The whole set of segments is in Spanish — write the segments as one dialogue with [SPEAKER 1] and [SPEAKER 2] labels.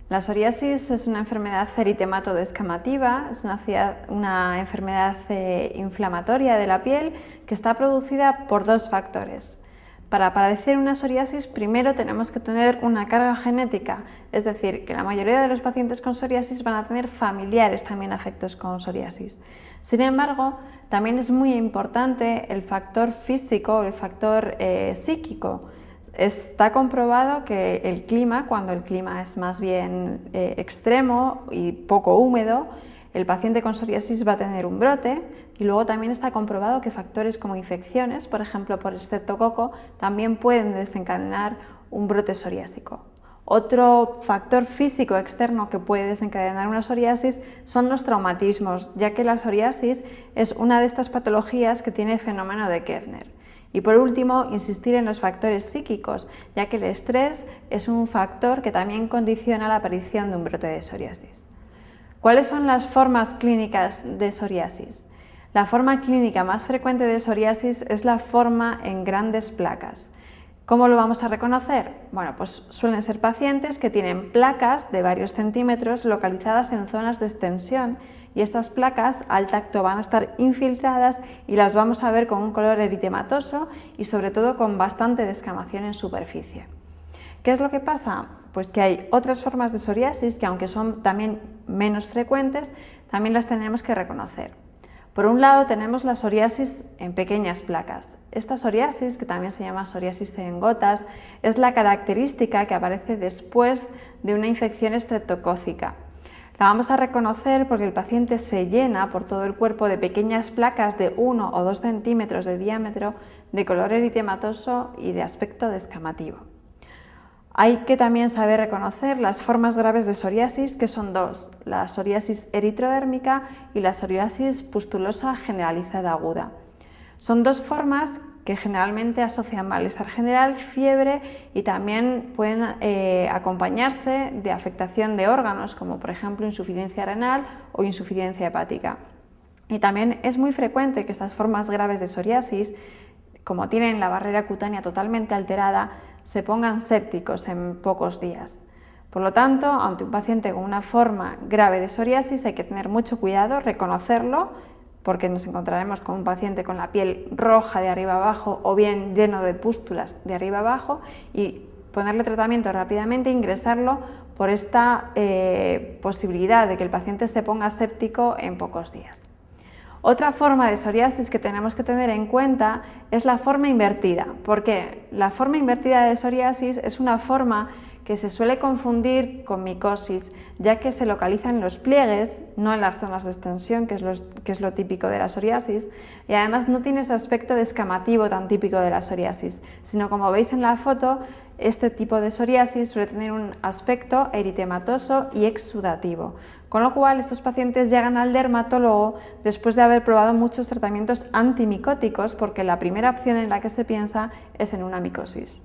[SPEAKER 1] La psoriasis es una enfermedad eritematodo-descamativa, es una enfermedad inflamatoria de la piel que está producida por dos factores. Para padecer una psoriasis primero tenemos que tener una carga genética, es decir, que la mayoría de los pacientes con psoriasis van a tener familiares también afectados con psoriasis. Sin embargo, también es muy importante el factor físico, el factor psíquico. Está comprobado que el clima, cuando el clima es más bien extremo y poco húmedo, el paciente con psoriasis va a tener un brote, y luego también está comprobado que factores como infecciones, por ejemplo por estreptococo, también pueden desencadenar un brote psoriásico. Otro factor físico externo que puede desencadenar una psoriasis son los traumatismos, ya que la psoriasis es una de estas patologías que tiene fenómeno de Koebner. Y por último, insistir en los factores psíquicos, ya que el estrés es un factor que también condiciona la aparición de un brote de psoriasis. ¿Cuáles son las formas clínicas de psoriasis? La forma clínica más frecuente de psoriasis es la forma en grandes placas. ¿Cómo lo vamos a reconocer? Bueno, pues suelen ser pacientes que tienen placas de varios centímetros localizadas en zonas de extensión, y estas placas al tacto van a estar infiltradas y las vamos a ver con un color eritematoso y sobre todo con bastante descamación en superficie. ¿Qué es lo que pasa? Pues que hay otras formas de psoriasis que, aunque son también menos frecuentes, también las tenemos que reconocer. Por un lado tenemos la psoriasis en pequeñas placas. Esta psoriasis, que también se llama psoriasis en gotas, es la característica que aparece después de una infección estreptocócica. La vamos a reconocer porque el paciente se llena por todo el cuerpo de pequeñas placas de 1 o 2 centímetros de diámetro, de color eritematoso y de aspecto descamativo. Hay que también saber reconocer las formas graves de psoriasis, que son dos: la psoriasis eritrodérmica y la psoriasis pustulosa generalizada aguda. Son dos formas que generalmente asocian malestar general, fiebre, y también pueden acompañarse de afectación de órganos, como por ejemplo insuficiencia renal o insuficiencia hepática. Y también es muy frecuente que estas formas graves de psoriasis, como tienen la barrera cutánea totalmente alterada, se pongan sépticos en pocos días. Por lo tanto, ante un paciente con una forma grave de psoriasis hay que tener mucho cuidado, reconocerlo, porque nos encontraremos con un paciente con la piel roja de arriba abajo o bien lleno de pústulas de arriba abajo, y ponerle tratamiento rápidamente e ingresarlo por esta posibilidad de que el paciente se ponga séptico en pocos días. Otra forma de psoriasis que tenemos que tener en cuenta es la forma invertida. ¿Por qué? La forma invertida de psoriasis es una forma que se suele confundir con micosis, ya que se localiza en los pliegues, no en las zonas de extensión, que es lo típico de la psoriasis, y además no tiene ese aspecto descamativo tan típico de la psoriasis, sino, como veis en la foto, este tipo de psoriasis suele tener un aspecto eritematoso y exudativo, con lo cual estos pacientes llegan al dermatólogo después de haber probado muchos tratamientos antimicóticos, porque la primera opción en la que se piensa es en una micosis.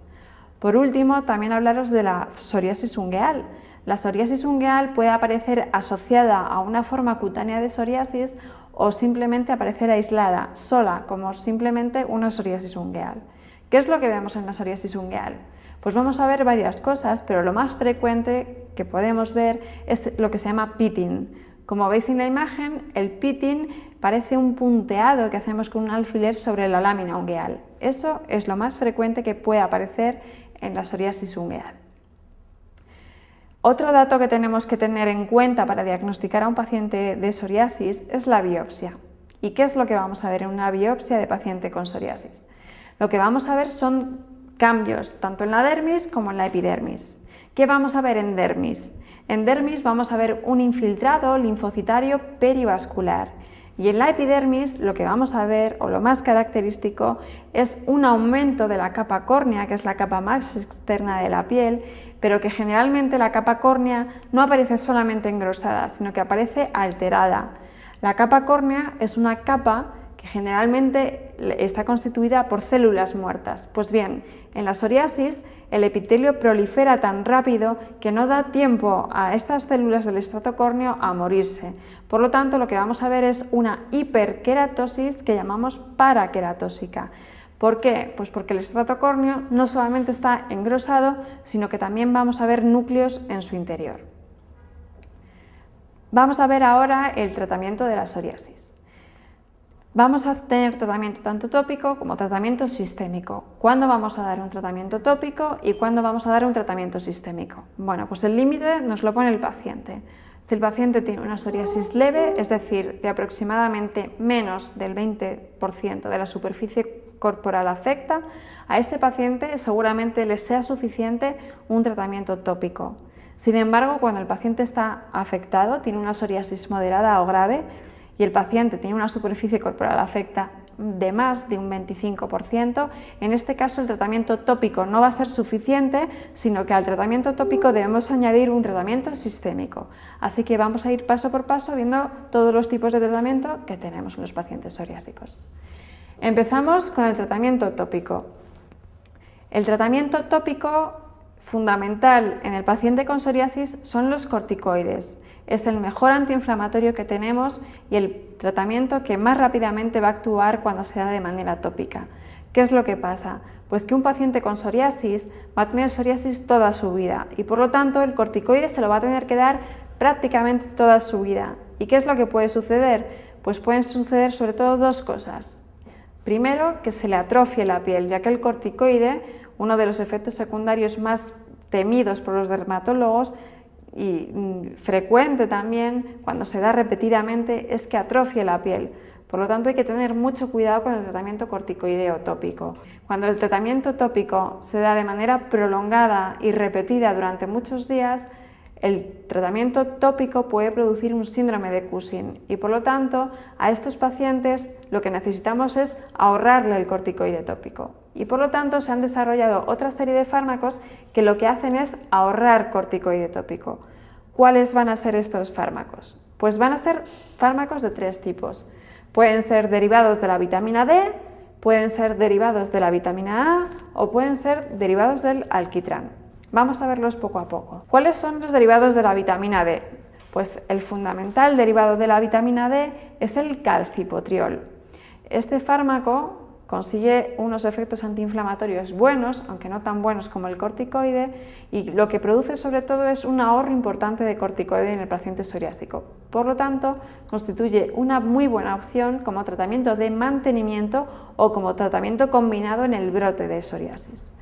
[SPEAKER 1] Por último, también hablaros de la psoriasis ungueal. La psoriasis ungueal puede aparecer asociada a una forma cutánea de psoriasis o simplemente aparecer aislada, sola, como simplemente una psoriasis ungueal. ¿Qué es lo que vemos en la psoriasis ungueal? Pues vamos a ver varias cosas, pero lo más frecuente que podemos ver es lo que se llama pitting. Como veis en la imagen, el pitting parece un punteado que hacemos con un alfiler sobre la lámina ungueal. Eso es lo más frecuente que puede aparecer en la psoriasis ungueal. Otro dato que tenemos que tener en cuenta para diagnosticar a un paciente de psoriasis es la biopsia. ¿Y qué es lo que vamos a ver en una biopsia de paciente con psoriasis? Lo que vamos a ver son cambios tanto en la dermis como en la epidermis. ¿Qué vamos a ver en dermis? En dermis vamos a ver un infiltrado linfocitario perivascular. Y en la epidermis lo que vamos a ver, o lo más característico, es un aumento de la capa córnea, que es la capa más externa de la piel, pero que generalmente la capa córnea no aparece solamente engrosada, sino que aparece alterada. La capa córnea es una capa que generalmente está constituida por células muertas. Pues bien, en la psoriasis el epitelio prolifera tan rápido que no da tiempo a estas células del estrato córneo a morirse. Por lo tanto, lo que vamos a ver es una hiperkeratosis que llamamos paraqueratósica. ¿Por qué? Pues porque el estrato córneo no solamente está engrosado, sino que también vamos a ver núcleos en su interior. Vamos a ver ahora el tratamiento de la psoriasis. Vamos a tener tratamiento tanto tópico como tratamiento sistémico. ¿Cuándo vamos a dar un tratamiento tópico y cuándo vamos a dar un tratamiento sistémico? Bueno, pues el límite nos lo pone el paciente. Si el paciente tiene una psoriasis leve, es decir, de aproximadamente menos del 20% de la superficie corporal afecta, a este paciente seguramente le sea suficiente un tratamiento tópico. Sin embargo, cuando el paciente está afectado, tiene una psoriasis moderada o grave, y el paciente tiene una superficie corporal afecta de más de un 25%, en este caso el tratamiento tópico no va a ser suficiente, sino que al tratamiento tópico debemos añadir un tratamiento sistémico. Así que vamos a ir paso por paso viendo todos los tipos de tratamiento que tenemos en los pacientes psoriásicos. Empezamos con el tratamiento tópico. El tratamiento tópico fundamental en el paciente con psoriasis son los corticoides. Es el mejor antiinflamatorio que tenemos y el tratamiento que más rápidamente va a actuar cuando se da de manera tópica. ¿Qué es lo que pasa? Pues que un paciente con psoriasis va a tener psoriasis toda su vida y por lo tanto el corticoide se lo va a tener que dar prácticamente toda su vida. ¿Y qué es lo que puede suceder? Pues pueden suceder sobre todo dos cosas. Primero, que se le atrofie la piel, ya que el corticoide, uno de los efectos secundarios más temidos por los dermatólogos y frecuente también cuando se da repetidamente, es que atrofie la piel. Por lo tanto, hay que tener mucho cuidado con el tratamiento corticoideo tópico. Cuando el tratamiento tópico se da de manera prolongada y repetida durante muchos días, el tratamiento tópico puede producir un síndrome de Cushing y por lo tanto a estos pacientes lo que necesitamos es ahorrarle el corticoide tópico y por lo tanto se han desarrollado otra serie de fármacos que lo que hacen es ahorrar corticoide tópico. ¿Cuáles van a ser estos fármacos? Pues van a ser fármacos de tres tipos. Pueden ser derivados de la vitamina D, pueden ser derivados de la vitamina A o pueden ser derivados del alquitrán. Vamos a verlos poco a poco. ¿Cuáles son los derivados de la vitamina D? Pues el fundamental derivado de la vitamina D es el calcipotriol. Este fármaco consigue unos efectos antiinflamatorios buenos, aunque no tan buenos como el corticoide, y lo que produce sobre todo es un ahorro importante de corticoide en el paciente psoriásico. Por lo tanto, constituye una muy buena opción como tratamiento de mantenimiento o como tratamiento combinado en el brote de psoriasis.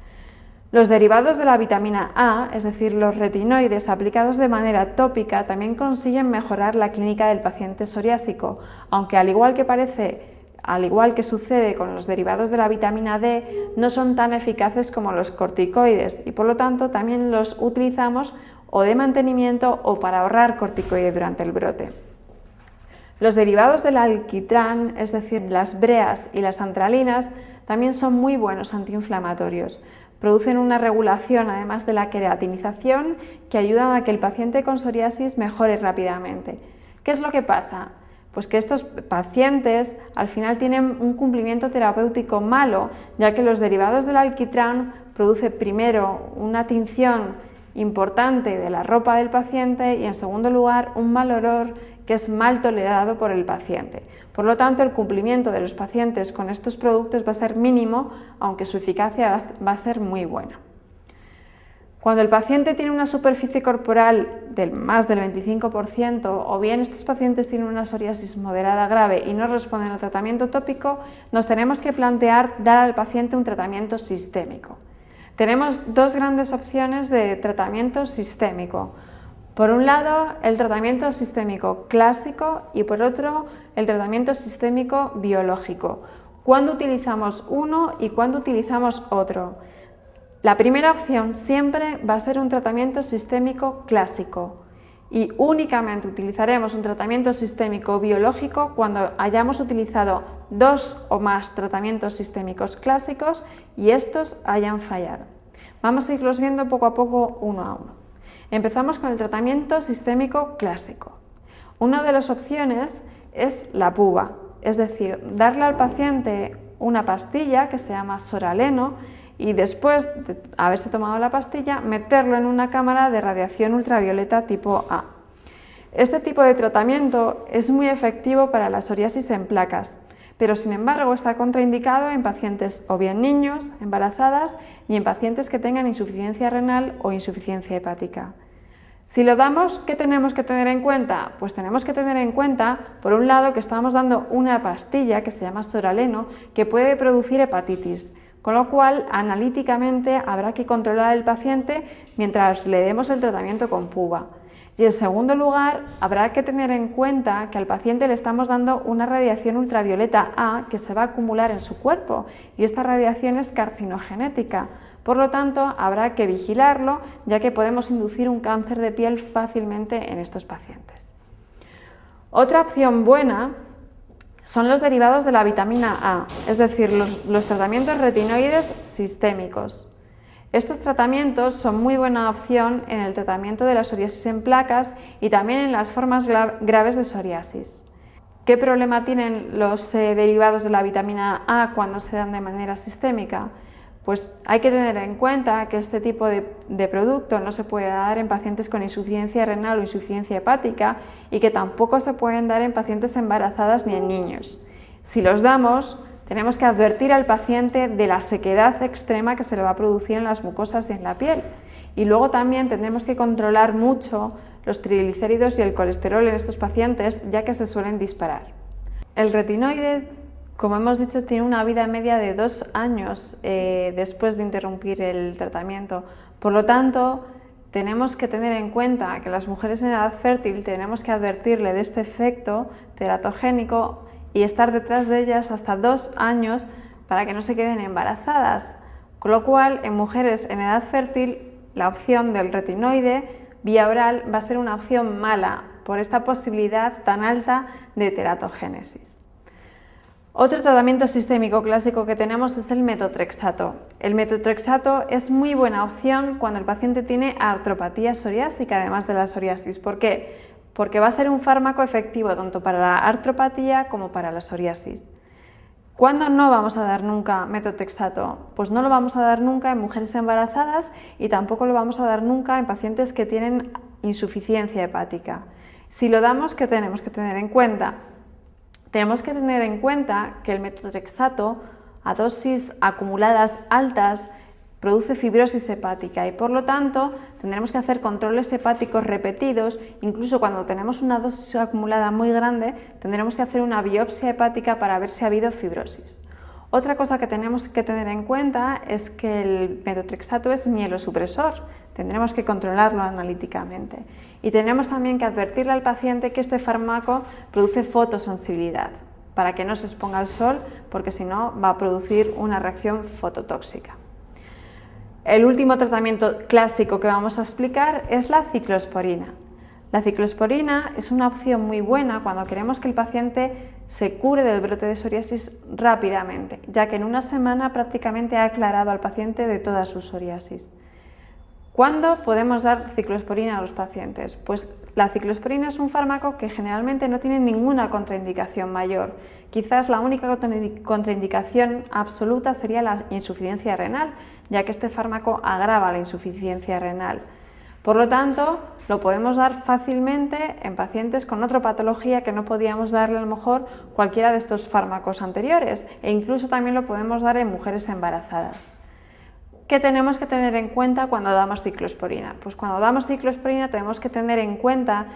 [SPEAKER 1] Los derivados de la vitamina A, es decir, los retinoides aplicados de manera tópica, también consiguen mejorar la clínica del paciente psoriásico, aunque al igual que sucede con los derivados de la vitamina D, no son tan eficaces como los corticoides y por lo tanto también los utilizamos o de mantenimiento o para ahorrar corticoide durante el brote. Los derivados del alquitrán, es decir, las breas y las antralinas, también son muy buenos antiinflamatorios. Producen una regulación, además de la queratinización, que ayudan a que el paciente con psoriasis mejore rápidamente. ¿Qué es lo que pasa? Pues que estos pacientes al final tienen un cumplimiento terapéutico malo, ya que los derivados del alquitrán producen primero una tinción importante de la ropa del paciente y en segundo lugar un mal olor que es mal tolerado por el paciente. Por lo tanto, el cumplimiento de los pacientes con estos productos va a ser mínimo, aunque su eficacia va a ser muy buena. Cuando el paciente tiene una superficie corporal de más del 25% o bien estos pacientes tienen una psoriasis moderada grave y no responden al tratamiento tópico, nos tenemos que plantear dar al paciente un tratamiento sistémico. Tenemos dos grandes opciones de tratamiento sistémico. Por un lado, el tratamiento sistémico clásico y por otro, el tratamiento sistémico biológico. ¿Cuándo utilizamos uno y cuándo utilizamos otro? La primera opción siempre va a ser un tratamiento sistémico clásico y únicamente utilizaremos un tratamiento sistémico biológico cuando hayamos utilizado dos o más tratamientos sistémicos clásicos y estos hayan fallado. Vamos a irlos viendo poco a poco uno a uno. Empezamos con el tratamiento sistémico clásico. Una de las opciones es la puba, es decir, darle al paciente una pastilla que se llama soraleno y después de haberse tomado la pastilla, meterlo en una cámara de radiación ultravioleta tipo A. Este tipo de tratamiento es muy efectivo para la psoriasis en placas, pero sin embargo está contraindicado en pacientes o bien niños, embarazadas y en pacientes que tengan insuficiencia renal o insuficiencia hepática. Si lo damos, ¿qué tenemos que tener en cuenta? Pues tenemos que tener en cuenta, por un lado, que estamos dando una pastilla que se llama soraleno, que puede producir hepatitis, con lo cual, analíticamente, habrá que controlar al paciente mientras le demos el tratamiento con PUVA. Y en segundo lugar, habrá que tener en cuenta que al paciente le estamos dando una radiación ultravioleta A que se va a acumular en su cuerpo y esta radiación es carcinogenética. Por lo tanto, habrá que vigilarlo, ya que podemos inducir un cáncer de piel fácilmente en estos pacientes. Otra opción buena son los derivados de la vitamina A, es decir, los tratamientos retinoides sistémicos. Estos tratamientos son muy buena opción en el tratamiento de la psoriasis en placas y también en las formas graves de psoriasis. ¿Qué problema tienen los derivados de la vitamina A cuando se dan de manera sistémica? Pues hay que tener en cuenta que este tipo de producto no se puede dar en pacientes con insuficiencia renal o insuficiencia hepática y que tampoco se pueden dar en pacientes embarazadas ni en niños. Si los damos, tenemos que advertir al paciente de la sequedad extrema que se le va a producir en las mucosas y en la piel. Y luego también tendremos que controlar mucho los triglicéridos y el colesterol en estos pacientes, ya que se suelen disparar. El retinoide, como hemos dicho, tiene una vida media de 2 años después de interrumpir el tratamiento. Por lo tanto, tenemos que tener en cuenta que las mujeres en edad fértil tenemos que advertirle de este efecto teratogénico y estar detrás de ellas hasta 2 años para que no se queden embarazadas. Con lo cual, en mujeres en edad fértil, la opción del retinoide vía oral va a ser una opción mala por esta posibilidad tan alta de teratogénesis. Otro tratamiento sistémico clásico que tenemos es el metotrexato. El metotrexato es muy buena opción cuando el paciente tiene artropatía psoriásica, además de la psoriasis. ¿Por qué? Porque va a ser un fármaco efectivo tanto para la artropatía como para la psoriasis. ¿Cuándo no vamos a dar nunca metotrexato? Pues no lo vamos a dar nunca en mujeres embarazadas y tampoco lo vamos a dar nunca en pacientes que tienen insuficiencia hepática. Si lo damos, ¿qué tenemos que tener en cuenta? Tenemos que tener en cuenta que el metotrexato a dosis acumuladas altas produce fibrosis hepática y por lo tanto tendremos que hacer controles hepáticos repetidos, incluso cuando tenemos una dosis acumulada muy grande tendremos que hacer una biopsia hepática para ver si ha habido fibrosis. Otra cosa que tenemos que tener en cuenta es que el metotrexato es mielosupresor, tendremos que controlarlo analíticamente y tenemos también que advertirle al paciente que este fármaco produce fotosensibilidad para que no se exponga al sol porque si no va a producir una reacción fototóxica. El último tratamiento clásico que vamos a explicar es la ciclosporina. La ciclosporina es una opción muy buena cuando queremos que el paciente se cure del brote de psoriasis rápidamente, ya que en una semana prácticamente ha aclarado al paciente de toda su psoriasis. ¿Cuándo podemos dar ciclosporina a los pacientes? Pues la ciclosporina es un fármaco que generalmente no tiene ninguna contraindicación mayor. Quizás la única contraindicación absoluta sería la insuficiencia renal, ya que este fármaco agrava la insuficiencia renal. Por lo tanto, lo podemos dar fácilmente en pacientes con otra patología que no podíamos darle a lo mejor cualquiera de estos fármacos anteriores e incluso también lo podemos dar en mujeres embarazadas. ¿Qué tenemos que tener en cuenta cuando damos ciclosporina? Pues cuando damos ciclosporina tenemos que tener en cuenta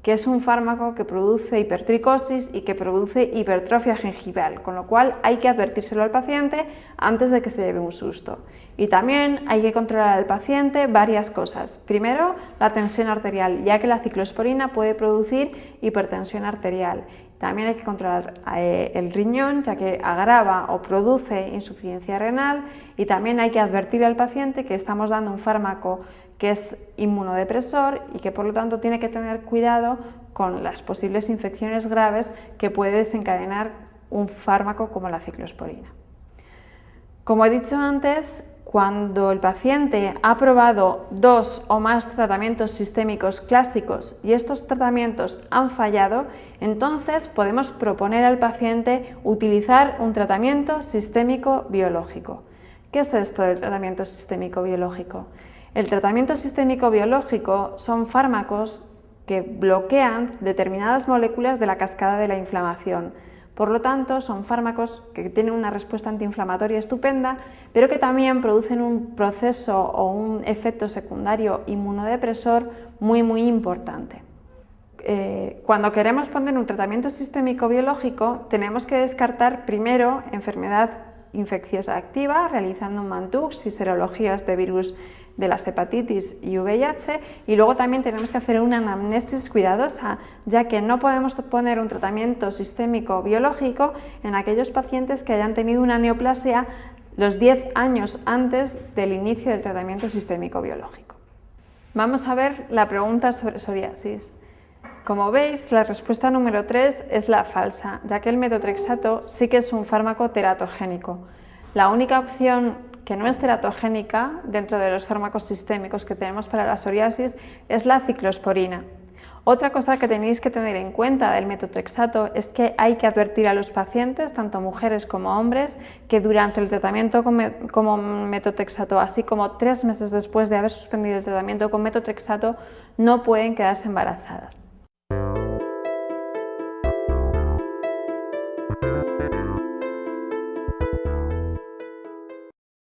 [SPEAKER 1] que es un fármaco que produce hipertricosis y que produce hipertrofia gingival, con lo cual hay que advertírselo al paciente antes de que se lleve un susto. Y también hay que controlar al paciente varias cosas. Primero, la tensión arterial, ya que la ciclosporina puede producir hipertensión arterial. También hay que controlar el riñón, ya que agrava o produce insuficiencia renal y también hay que advertir al paciente que estamos dando un fármaco que es inmunodepresor y que por lo tanto tiene que tener cuidado con las posibles infecciones graves que puede desencadenar un fármaco como la ciclosporina. Como he dicho antes, cuando el paciente ha probado 2 o más tratamientos sistémicos clásicos y estos tratamientos han fallado, entonces podemos proponer al paciente utilizar un tratamiento sistémico biológico. ¿Qué es esto del tratamiento sistémico biológico? El tratamiento sistémico biológico son fármacos que bloquean determinadas moléculas de la cascada de la inflamación. Por lo tanto, son fármacos que tienen una respuesta antiinflamatoria estupenda, pero que también producen un proceso o un efecto secundario inmunodepresor muy importante. Cuando queremos poner un tratamiento sistémico biológico, tenemos que descartar primero enfermedad infecciosa activa, realizando un Mantoux y serologías de virus de las hepatitis y VIH, y luego también tenemos que hacer una anamnesis cuidadosa, ya que no podemos poner un tratamiento sistémico biológico en aquellos pacientes que hayan tenido una neoplasia los 10 años antes del inicio del tratamiento sistémico biológico. Vamos a ver la pregunta sobre psoriasis. Como veis, la respuesta número 3 es la falsa, ya que el metotrexato sí que es un fármaco teratogénico. La única opción que no es teratogénica dentro de los fármacos sistémicos que tenemos para la psoriasis es la ciclosporina. Otra cosa que tenéis que tener en cuenta del metotrexato es que hay que advertir a los pacientes, tanto mujeres como hombres, que durante el tratamiento con metotrexato, así como 3 meses después de haber suspendido el tratamiento con metotrexato, no pueden quedarse embarazadas.